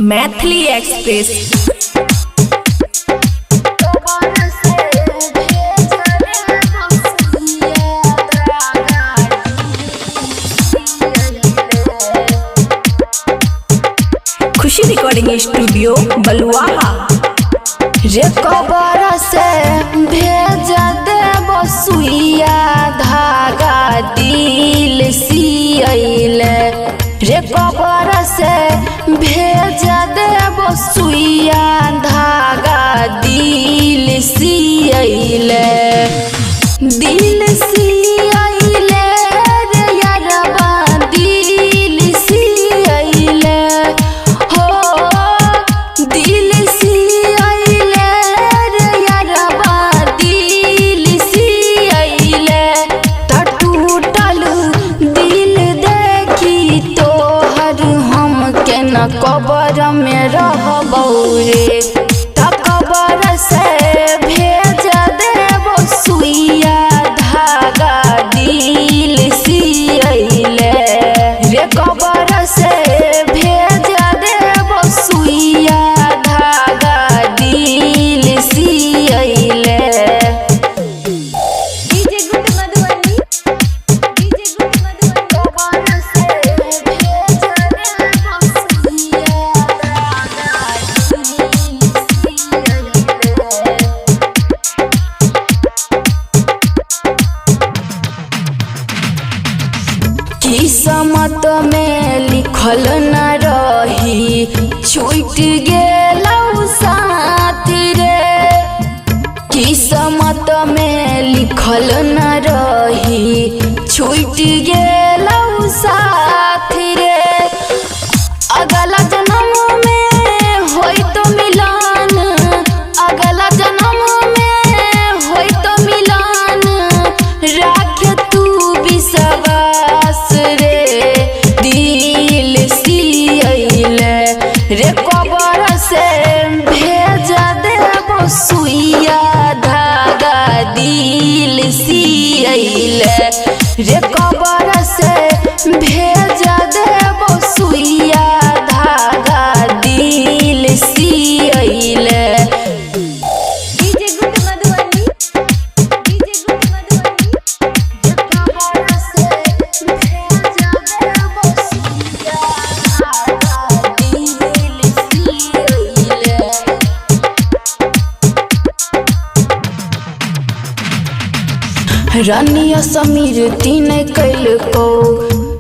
Maithili express. खुशी recording studio बलुआहा। रे कबर से भेज देबो सुइया धागा दिल सियले। रे कबर से भेज देबो सुइया धागा दिल सियले। दिल सियले रे यारबा दिल सियले हो। दिल सियले रे यारबा दिल सियले। त टूटल दिल देखी तोहर हम के न कबर में रहबौ रे। त कबर से भेज देबो सुइया धागा दिल सियले। रे कबर से भेज देबो सुइया धागा दिल सियले। DJ good Madhubani, DJ good Madhubani. कबर से भेज देबो सुइया धागा दिल सियले। किस्मत में लिखल न रही छूट गेलौ साथ रे। किस्मत में लिखल न रही छूट गेलौ साथ रे। अगला जन्म में होई तो मिलन, अगला जन्म में होई तो मिलन। राख तू विश्वास रे दिल सियले। रे कबर से भेज देबो सुइया धागा दिल सियले। रे कबर से भेज देबो सुइया धागा दिल सियले। DJ good Madhubani, DJ good Madhubani. कबर से भेज देबो सुइया धागा दिल सियले। रनिया समीर तीन कैलको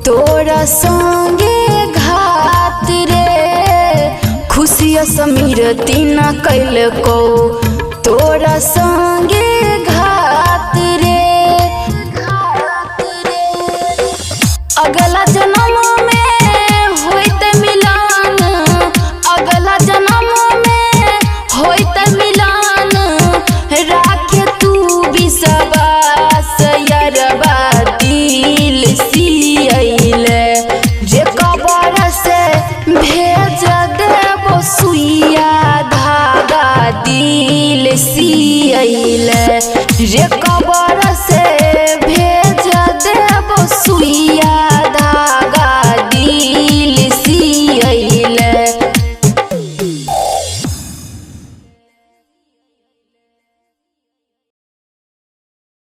तोरा संगे घात रे। खुशिया समीर तीन कैलको तोरा संगे